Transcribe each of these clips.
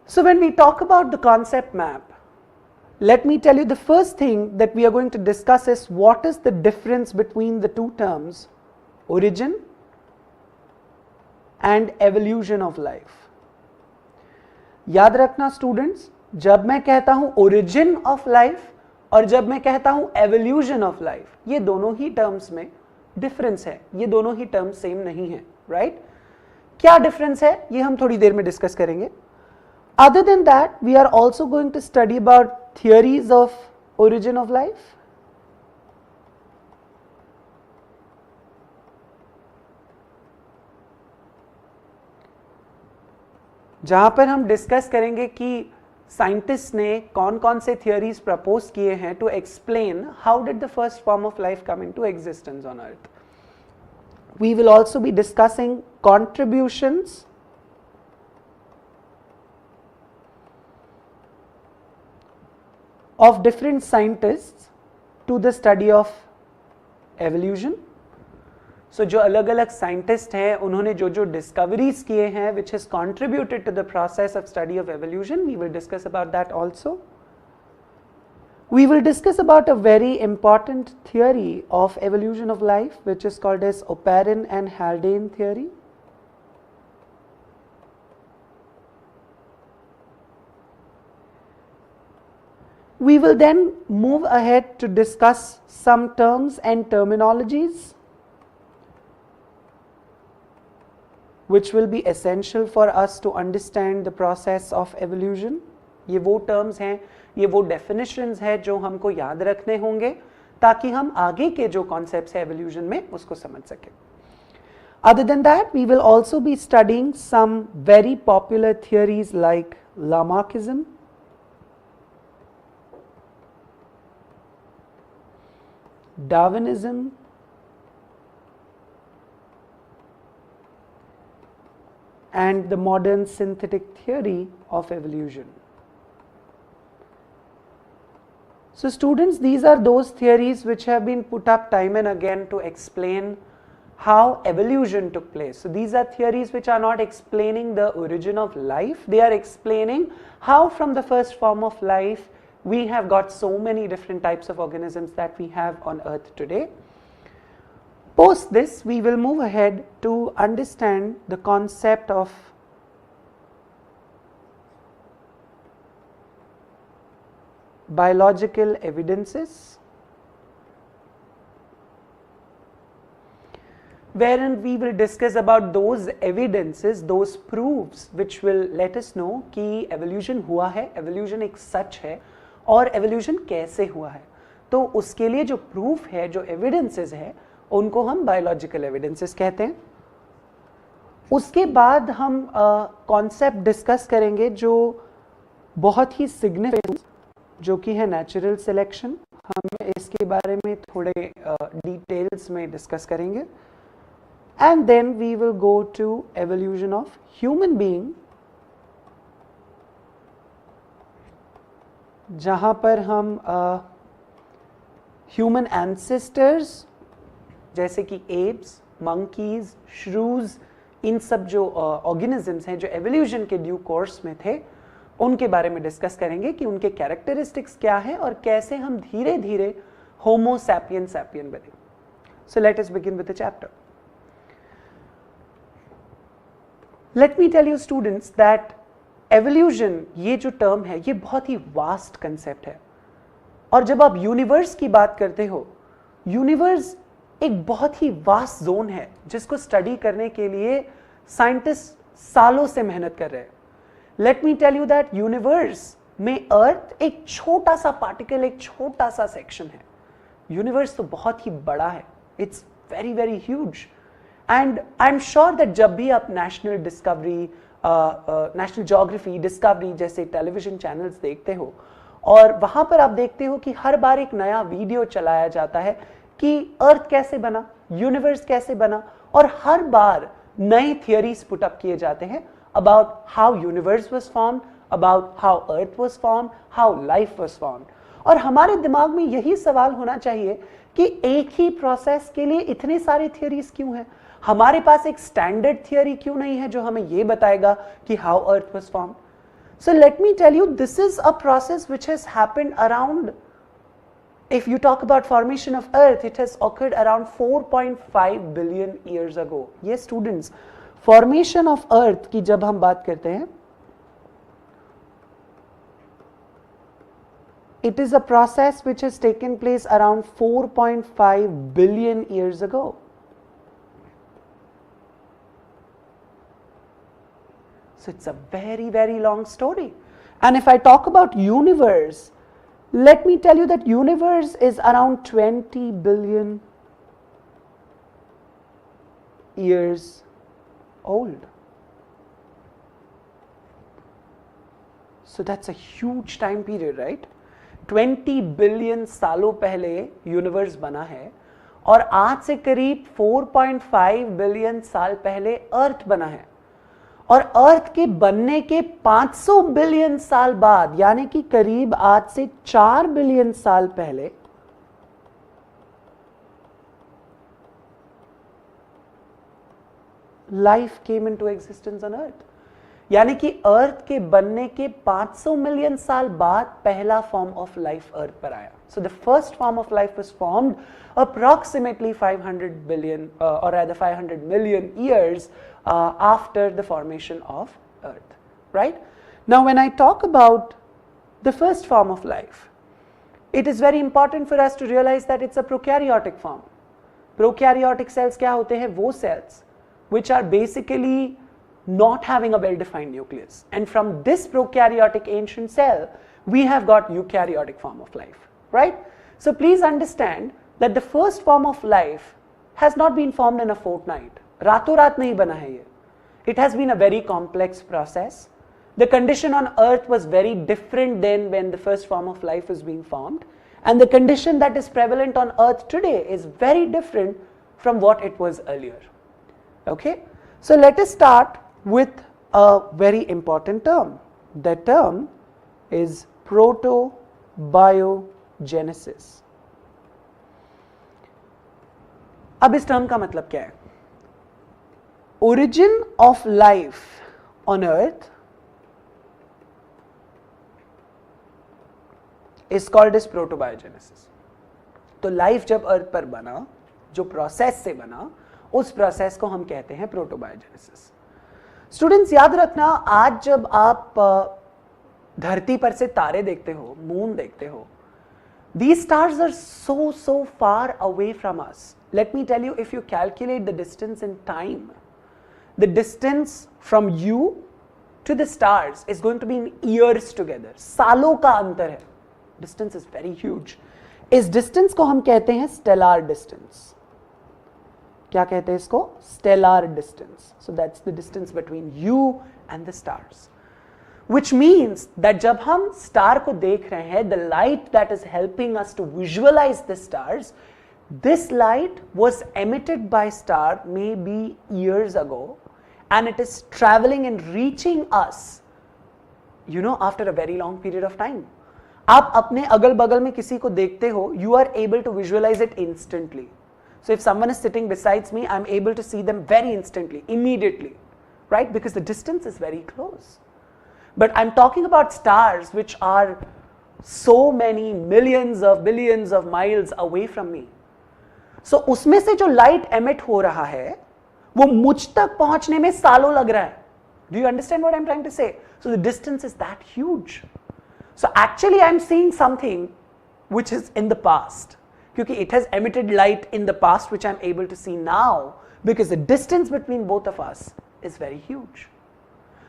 So when we talk about the concept map, let me tell you the first thing that we are going to discuss is what is the difference between the two terms, origin and evolution of life. याद रखना students, जब मैं कहता हूं origin of life और जब मैं कहता हूं एवोल्यूशन ऑफ लाइफ, ये दोनों ही टर्म्स में डिफरेंस है, ये दोनों ही टर्म्स सेम नहीं है, राइट? क्या डिफरेंस है ये हम थोड़ी देर में डिस्कस करेंगे. Other than that, we are also going to study about theories of origin of life. जहां पर हम डिस्कस करेंगे कि साइंटिस्ट ने कौन कौन से थियोरीज प्रपोज किए हैं to explain how did the first form of life come into existence on earth. We will also be discussing contributions of different scientists to the study of evolution. So जो अलग अलग scientist हैं उन्होंने जो जो discoveries किए हैं which has contributed to the process of study of evolution, we will discuss about that also. We will discuss about a very important theory of evolution of life which is called as Oparin and Haldane theory. We will then move ahead to discuss some terms and terminologies which will be essential for us to understand the process of evolution. ये वो terms हैं, ये वो definitions हैं जो हमको याद रखने होंगे ताकि हम आगे के जो concepts हैं evolution में उसको समझ सकें. Other than that, we will also be studying some very popular theories like Lamarckism, Darwinism, and the modern synthetic theory of evolution. So students, these are those theories which have been put up time and again to explain how evolution took place. So these are theories which are not explaining the origin of life, they are explaining how from the first form of life we have got so many different types of organisms that we have on earth today. Post this, we will move ahead to understand the concept of biological evidences, wherein we will discuss about those evidences, those proofs which will let us know कि evolution हुआ है, evolution एक सच है और evolution कैसे हुआ है. तो उसके लिए जो proof है, जो evidences है, उनको हम biological evidences कहते हैं. उसके बाद हम concept discuss करेंगे जो बहुत ही significant, जो कि है natural selection. हम इसके बारे में थोड़े details में discuss करेंगे. And then we will go to evolution of human being, जहाँ पर हम human ancestors जैसे कि apes, monkeys, shrews, इन सब जो organisms हैं जो evolution के due course में थे उनके बारे में डिस्कस करेंगे कि उनके characteristics क्या है और कैसे हम धीरे धीरे Homo sapiens sapien बने. So let us begin with the chapter. Let me tell you students that evolution ये जो term है ये बहुत ही vast concept है और जब आप universe की बात करते हो, universe एक बहुत ही vast zone है जिसको study करने के लिए scientists सालों से मेहनत कर रहे हैं. Let me tell you that universe में earth एक छोटा सा particle, एक छोटा सा section है. Universe तो बहुत ही बड़ा है. It's very very huge. And I'm sure that जब भी आप national discovery, national geography, discovery जैसे television channels देखते हो और वहाँ पर आप देखते हो कि हर बार एक नया वीडियो चलाया जाता है कि अर्थ कैसे बना, यूनिवर्स कैसे बना और हर बार नए थियरीज पुट अप किए जाते हैं about how universe was formed, about how earth was formed, how life was formed. और हमारे दिमाग में यही सवाल होना चाहिए कि एक ही प्रोसेस के लिए इतने सारे थियरीज क्यों हैं. हमारे पास एक स्टैंडर्ड थियरी क्यों नहीं है जो हमें यह बताएगा कि how earth was formed. So let me tell you, this is a process which has happened around, if you talk about formation of earth, it has occurred around 4.5 billion years ago. Yes students, formation of earth की जब हम बात करते हैं, it is a process which has taken place around 4.5 billion years ago. So it's a very, very long story. And if I talk about universe, let me tell you that universe is around 20 billion years old. So that's a huge time period, right? 20 billion सालों पहले universe बना है और आज से करीब 4.5 billion साल पहले अर्थ बना है, और अर्थ के बनने के 500 बिलियन साल बाद, यानी कि करीब आज से 4 बिलियन साल पहले life came into existence on अर्थ। यानी कि अर्थ के बनने के 500 मिलियन साल बाद पहला फॉर्म ऑफ लाइफ अर्थ पर आया। So the first form of life was formed approximately 500 billion or rather 500 million years after the formation of earth, right? Now when I talk about the first form of life, it is very important for us to realize that it's a prokaryotic form. Prokaryotic cells क्या होते हैं? वो cells which are basically not having a well-defined nucleus, and from this prokaryotic ancient cell we have got eukaryotic form of life, right? So please understand that the first form of life has not been formed in a fortnight. रातों रात नहीं बना है ये. It has been a very complex process. The condition on earth was very different than when the first form of life was being formed, and the condition that is prevalent on earth today is very different from what it was earlier. Okay, so let us start with a very important term. The term is protobiogenesis. अब इस term का मतलब क्या है? Origin of life on earth is called as protobiogenesis. तो life जब अर्थ पर बना, जो प्रोसेस से बना, उस प्रोसेस को हम कहते हैं प्रोटोबायोजेनेसिस। स्टूडेंट्स याद रखना, आज जब आप धरती पर से तारे देखते हो, मून देखते हो, these stars are so far away from us. Let me tell you, if you calculate the distance in time, the distance from you to the stars is going to be in years together. सालों का अंतर है. Distance is very huge. इस distance को हम कहते हैं stellar distance. क्या कहते हैं इसको? Stellar distance. So that's the distance between you and the stars. Which means that जब हम star को देख रहे हैं, the light that is helping us to visualize the stars, this light was emitted by star maybe years ago, and it is traveling and reaching us, you know, after a very long period of time. आप अपने अगल बगल में किसी को देखते हो, you are able to visualize it instantly. So if someone is sitting besides me, I'm able to see them very instantly, immediately, right? Because the distance is very close. But I'm talking about stars which are so many millions of billions of miles away from me. So उसमें से जो light emit हो रहा है, वो मुझ तक पहुंचने में सालों लग रहा है. Do you understand what I'm trying to say? So the distance is that huge. So actually I'm seeing something which is in the past, क्योंकि it has emitted light in the past which I'm able to see now, because the distance between both of us is very huge.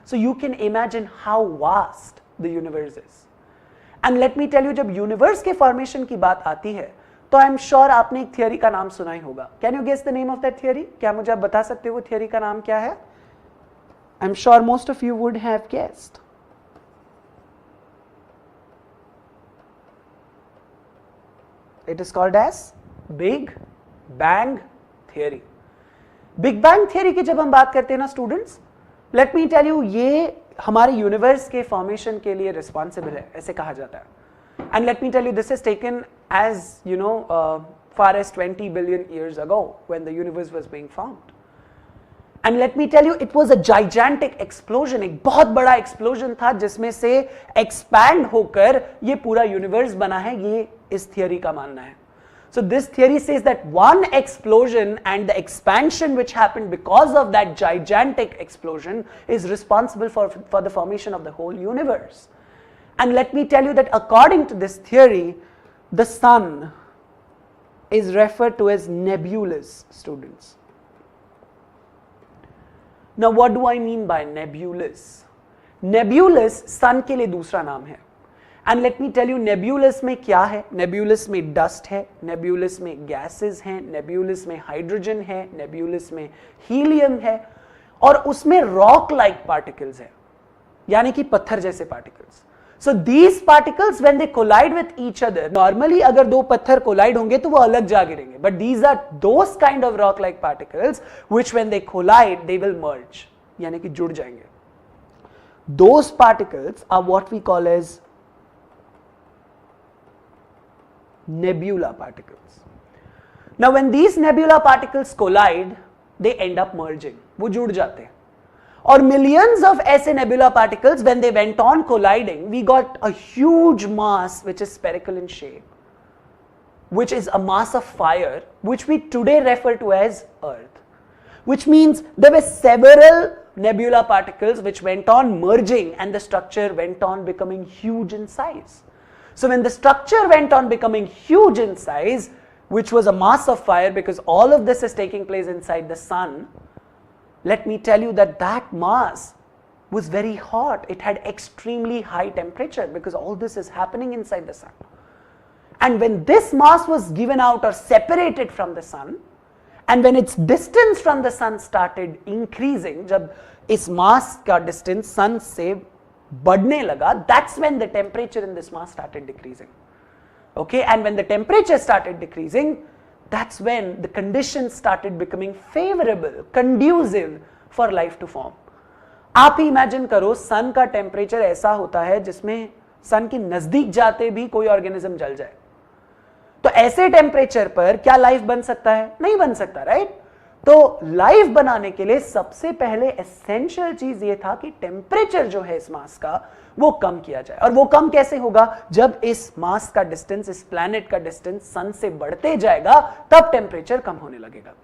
So you can imagine how vast the universe is. And let me tell you, जब universe के formation की बात आती है, तो I'm sure आपने एक theory का नाम सुना ही होगा. Can you guess the name of that theory? क्या मुझे आप बता सकते हो वो theory का नाम क्या है? I'm sure most of you would have guessed. It is called as Big Bang Theory. Big Bang Theory की जब हम बात करते हैं ना students, let me tell you, ये हमारे यूनिवर्स के फॉर्मेशन के लिए रिस्पॉन्सिबल है, ऐसे कहा जाता है. And let me tell you, this is taken as you know far as 20 billion years ago when the universe was being formed. And let me tell you it was a gigantic explosion, एक बहुत बड़ा explosion था जिसमें से expand होकर ये पूरा universe बना है, ये इस थियरी का मानना है. So this theory says that one explosion and the expansion which happened because of that gigantic explosion is responsible for the formation of the whole universe. And let me tell you that according to this theory, the sun is referred to as nebulous, students. Now what do I mean by nebulous? Nebulous sun के लिए दूसरा नाम है. And let me tell you nebulas में क्या है. नेब्यूलस में dust है, नेब्यूलस में गैसेस हैं, नेब्यूलस में हाइड्रोजन है, नेब्यूलस में हीलियम है, और उसमें रॉक लाइक पार्टिकल्स है, यानी कि पत्थर जैसे particles. So these particles when they collide with each other, normally अगर दो पत्थर कोलाइड होंगे तो वो अलग जा गिरेंगे, but these are those kind of rock like particles which when they collide they will merge, यानी कि जुड़ जाएंगे. Those particles are what we call as nebula particles. Now when these nebula particles collide, they end up merging, वो जुड़ जाते हैं. और millions of ऐसे nebula particles when they went on colliding, we got a huge mass which is spherical in shape, which is a mass of fire, which we today refer to as Earth. Which means there were several nebula particles which went on merging and the structure went on becoming huge in size. So when the structure went on becoming huge in size, which was a mass of fire, because all of this is taking place inside the sun, let me tell you that that mass was very hot. It had extremely high temperature because all this is happening inside the sun. And when this mass was given out or separated from the sun, and when its distance from the sun started increasing, जब इस mass का distance sun से बढ़ने लगा, that's when the temperature in this mass started decreasing. Okay, and when the temperature started decreasing, that's when the conditions started becoming favorable, conducive for life to form. आप ही imagine करो सन का temperature ऐसा होता है जिसमें सन के नजदीक जाते भी कोई ऑर्गेनिज्म जल जाए, तो ऐसे टेम्परेचर पर क्या लाइफ बन सकता है? नहीं बन सकता, राइट? तो लाइफ बनाने के लिए सबसे पहले एसेंशियल चीज ये था कि टेम्परेचर जो है इस मास का वो कम किया जाए. और वो कम कैसे होगा? जब इस मास का डिस्टेंस, इस प्लैनेट का डिस्टेंस सन से बढ़ते जाएगा तब टेम्परेचर कम होने लगेगा,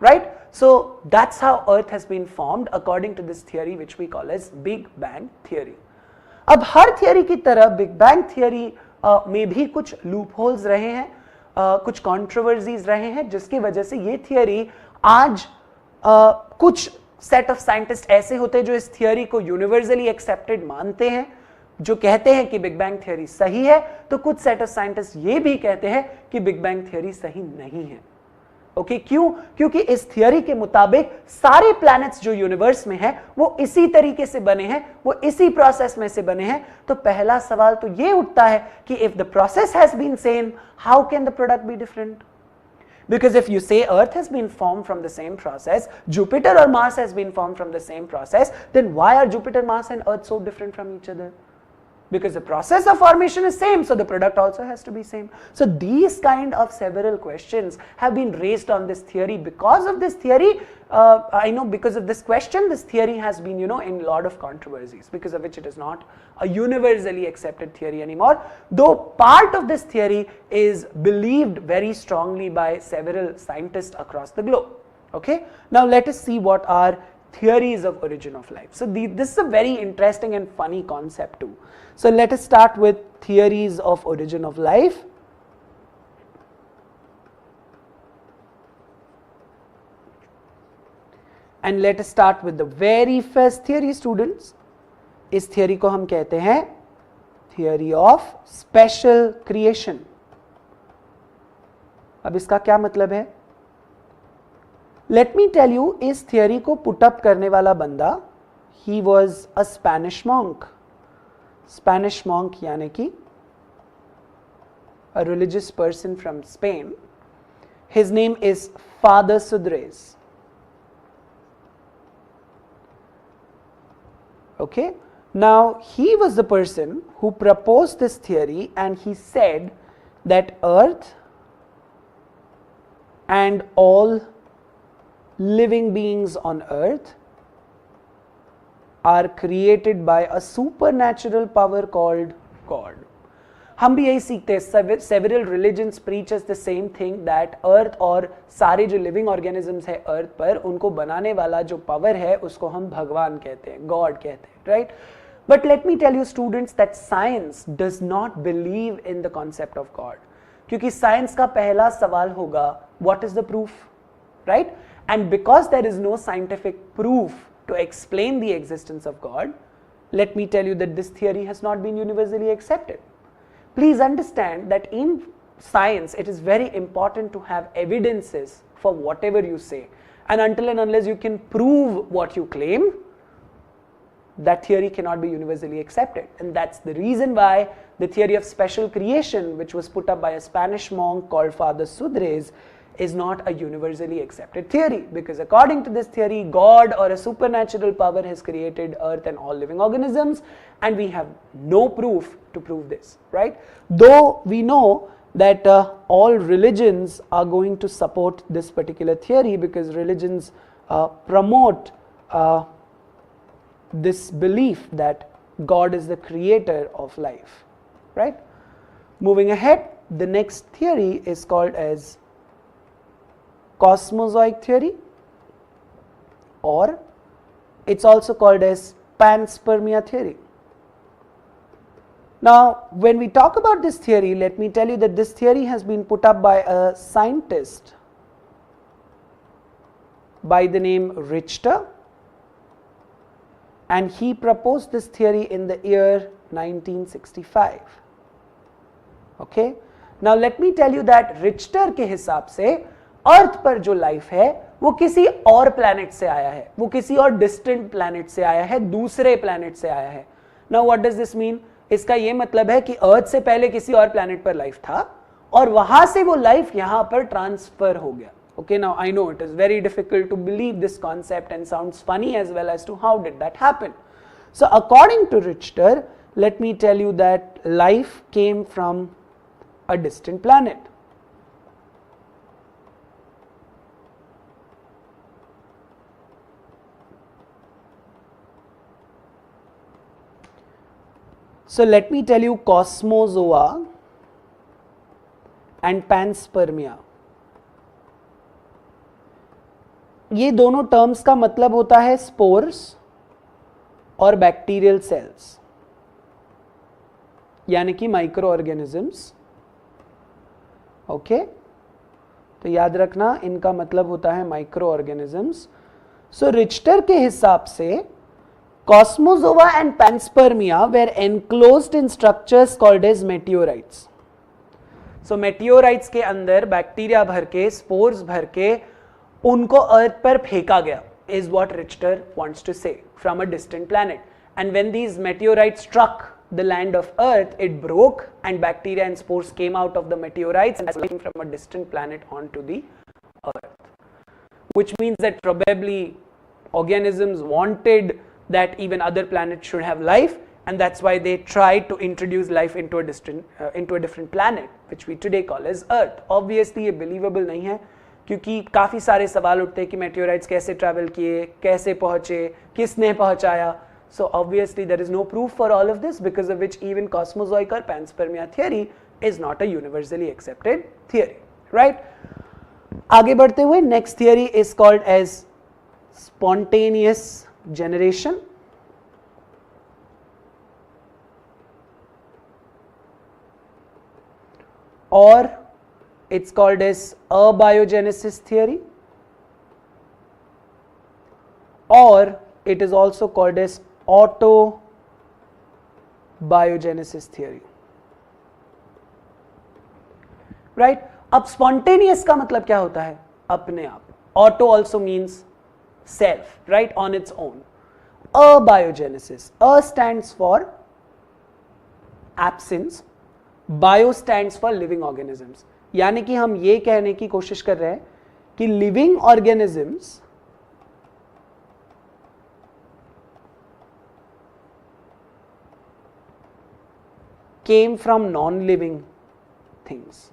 right? So that's how earth has been formed according to this theory which we call as big bang theory. अब हर थियरी की तरह बिग बैंग थियरी में भी कुछ लूप होल्स रहे हैं, कुछ कॉन्ट्रोवर्सीज रहे हैं, जिसकी वजह से ये थियरी आज कुछ सेट ऑफ साइंटिस्ट ऐसे होते हैं जो इस थियरी को यूनिवर्सली एक्सेप्टेड मानते हैं, जो कहते हैं कि बिग बैंग थियरी सही है, तो कुछ सेट ऑफ साइंटिस्ट ये भी कहते हैं कि बिग बैंग थियरी सही नहीं है. ओके, क्यों? क्योंकि इस थियरी के मुताबिक सारे प्लैनेट्स जो यूनिवर्स में है वो इसी तरीके से बने हैं, वो इसी प्रोसेस में से बने हैं. तो पहला सवाल तो ये उठता है कि if the process has been same, how can the product be different? Because if you say Earth has been formed from the same process, Jupiter or Mars has been formed from the same process, then why are Jupiter, Mars and Earth so different from each other? Because the process of formation is same, so the product also has to be same. So these kind of several questions have been raised on this theory. Because of this theory, I know because of this question, this theory has been, in a lot of controversies, because of which it is not a universally accepted theory anymore. Though part of this theory is believed very strongly by several scientists across the globe. Okay, now let us see what are theories of origin of life. So this is a very interesting and funny concept too. So let us start with theories of origin of life. And let us start with the very first theory, students. इस theory को हम कहते हैं theory of special creation. अब इसका क्या मतलब है? Let me tell you, इस theory को put up करने वाला बंदा, he was a Spanish monk. Spanish monk यानी कि a religious person from Spain. His name is Father Sudres. Okay, now he was the person who proposed this theory, and he said that Earth and all living beings on earth are created by a supernatural power called God. हम भी यही सीखते हैं. Several religions preach us the same thing, that earth और सारे जो living organisms है earth पर, उनको बनाने वाला जो power है उसको हम भगवान कहते हैं, God कहते हैं, right? But let me tell you students that science does not believe in the concept of God. क्योंकि science का पहला सवाल होगा, what is the proof, right? And because there is no scientific proof to explain the existence of God, let me tell you that this theory has not been universally accepted. Please understand that in science it is very important to have evidences for whatever you say, and until and unless you can prove what you claim, that theory cannot be universally accepted. And that's the reason why the theory of special creation, which was put up by a Spanish monk called Father Sudres, is not a universally accepted theory, because according to this theory, God or a supernatural power has created earth and all living organisms, and we have no proof to prove this, right? Though we know that all religions are going to support this particular theory, because religions promote this belief that God is the creator of life, right? Moving ahead, the next theory is called as cosmozoic theory, or it's also called as panspermia theory. Now, when we talk about this theory, let me tell you that this theory has been put up by a scientist by the name Richter, and he proposed this theory in the year 1965. Okay, now let me tell you that Richter के हिसाब से अर्थ पर जो life है वो किसी और planet से आया है, वो किसी और डिस्टेंट प्लैनेट से आया है, दूसरे प्लैनेट से आया है. Now what does this mean? इसका ये मतलब है कि अर्थ से पहले किसी और प्लैनेट पर लाइफ था और वहां से वो लाइफ यहां पर ट्रांसफर हो गया. Okay, now I know it is very difficult to believe this concept and sounds funny as well as to how did that happen. So according to Richter, let me tell you that life came from a distant planet. So let me tell you cosmozoa and panspermia. ये दोनों terms का मतलब होता है spores और bacterial cells, यानी कि micro organisms. Okay, तो याद रखना इनका मतलब होता है माइक्रो ऑर्गेनिजम्स. सो रिच्टर के हिसाब से Cosmozoa and panspermia were enclosed in structures called as meteorites. So meteorites के अंदर बैक्टीरिया भर के, स्पोर्स भर के उनको अर्थ पर फेंका गया, is what Richter wants to say, from a distant planet. And when these meteorites struck the land of Earth, it broke and bacteria and spores came out of the meteorites and came from a distant planet onto the Earth. Which means that probably organisms wanted that even other planets should have life, and that's why they tried to introduce life into a different planet, which we today call as Earth. Obviously ये believable नहीं है, क्योंकि काफ़ी सारे सवाल उठते हैं कि meteorites कैसे travel किए, कैसे पहुँचे, किसने पहुँचाया. So obviously there is no proof for all of this, because of which even cosmozoic or panspermia theory is not a universally accepted theory, right? आगे बढ़ते हुए next theory is called as spontaneous generation, or it's called as abiogenesis theory, or it is also called as autobiogenesis theory, right? अब spontaneous का मतलब क्या होता है? अपने आप. Auto also means self, right, on its own. Abiogenesis, A stands for absence, bio stands for living organisms. यानी कि हम ये कहने की कोशिश कर रहे हैं कि living organisms came from non-living things.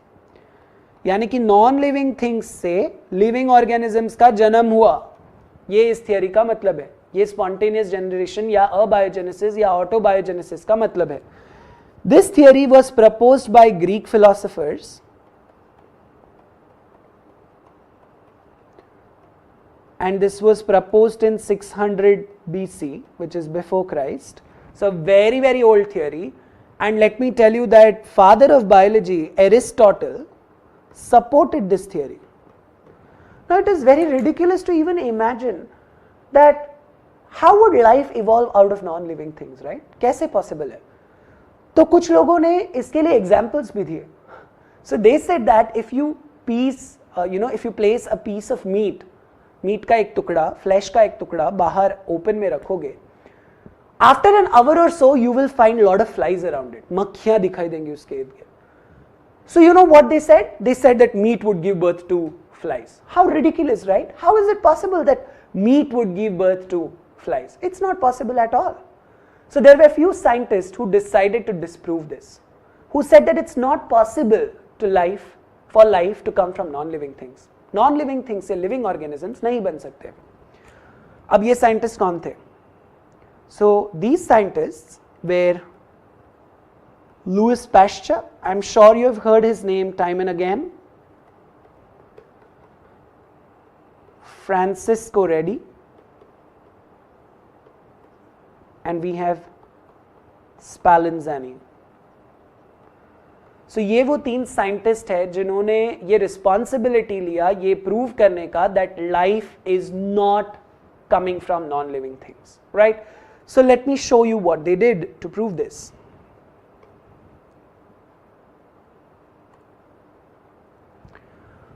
यानी कि नॉन लिविंग थिंग्स से लिविंग ऑर्गेनिजम्स का जन्म हुआ, ये इस थियरी का मतलब है। ये स्पॉन्टेनियस जनरेशन या अबायोजेनेसिस या ऑटोबायोजेनेसिस का मतलब है। This theory was proposed by Greek philosophers and this was proposed in 600 BC, which is before Christ. So very, very old theory. And let me tell you that father of biology, Aristotle, supported this theory. Now it is very ridiculous to even imagine that how would life evolve out of non-living things, right? कैसे possible है? तो कुछ लोगों ने इसके लिए examples भी दिए. So they said that if you if you place a piece of meat का एक टुकड़ा, फ्लैश का एक टुकड़ा बाहर ओपन में रखोगे, आफ्टर एन आवर और so you will find lot of flies around it, मक्खियां दिखाई देंगी उसके इर्द गिर्द। So you know what they said that meat would give birth to flies. How ridiculous, right? How is it possible that meat would give birth to flies? It's not possible at all. So there were few scientists who decided to disprove this, who said that it's not possible for life to come from non-living things. Non-living things से living organisms नहीं बन सकते। अब ये scientists कौन थे? So these scientists were Louis Pasteur. I'm sure you have heard his name time and again. Francisco Redi. And we have Spallanzani. So ये वो तीन साइंटिस्ट है जिन्होंने ये रिस्पॉन्सिबिलिटी लिया ये प्रूव करने का that life is not coming from non living things, right? So let me show you what they did to prove this.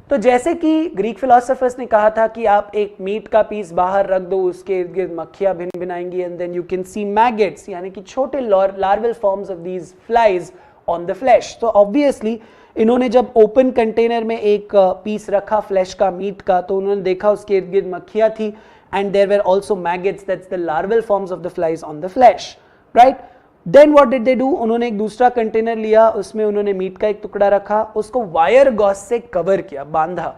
तो जैसे कि ग्रीक फिलोसोफर्स ने कहा था कि आप एक मीट का पीस बाहर रख दो, उसके इर्द गिर्द मक्खियां भिन भिनाएंगी and then you can see maggots, यानी कि छोटे larval forms of these flies on the flesh. तो ऑब्वियसली इन्होंने जब ओपन कंटेनर में एक पीस रखा फ्लैश का, मीट का, तो उन्होंने देखा उसके इर्द गिर्द मक्खियां थी and there were also maggots, that's the larval forms of the flies on the flesh, right? Then what did they do? उन्होंने एक दूसरा कंटेनर लिया, उसमें उन्होंने मीट का एक टुकड़ा रखा, उसको वायर गॉस से कवर किया, बांधा।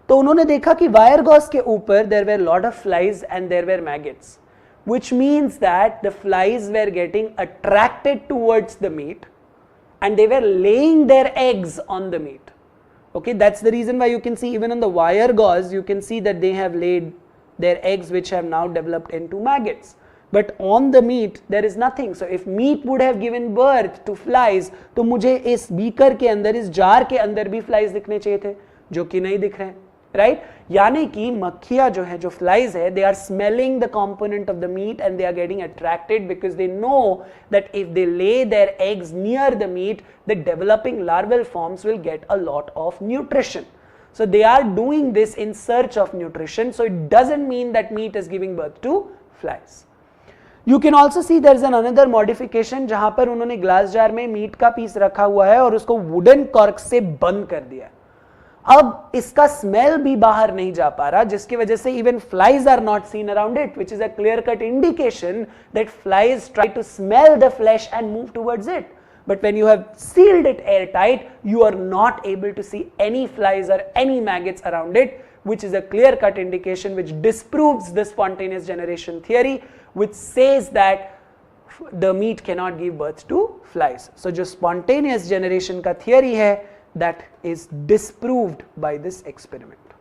तो उन्होंने देखा कि वायर गॉस के ऊपर there were lot of flies and there were maggots, which means that the flies were getting attracted towards the meat and they were laying their eggs on the meat. Okay, that's the reason why you can see even on the wire gauze you can see that they have laid their eggs which have now developed into maggots. But on the meat there is nothing. So if meat would have given birth to flies, तो मुझे इस beaker के अंदर, इस jar के अंदर भी flies दिखने चाहिए थे, जो कि नहीं दिख रहे हैं, राइट? यानी कि मक्खियां जो है, जो फ्लाइज है, they are smelling the component of the meat and they are getting attracted because they know that if they lay their eggs near the meat the developing larval forms will get a lot of nutrition. So they are doing this in search of nutrition. So it doesn't mean that meat is giving birth to flies. You can also see there is another modification जहां पर उन्होंने glass jar में meet का piece रखा हुआ है और उसको वुडन कॉर्क से बंद कर दिया. अब इसका स्मेल भी बाहर नहीं जा पा रहा, जिसकी वजह से even flies are not seen around it, which is a clear-cut indication that flies try to smell the flesh and move towards it. But when you have sealed it airtight, you are not able to see any flies or any maggots around it, which is a clear-cut indication which disproves the spontaneous generation theory, which says that the meat cannot give birth to flies. So जो spontaneous generation का theory है, that is disproved by this experiment.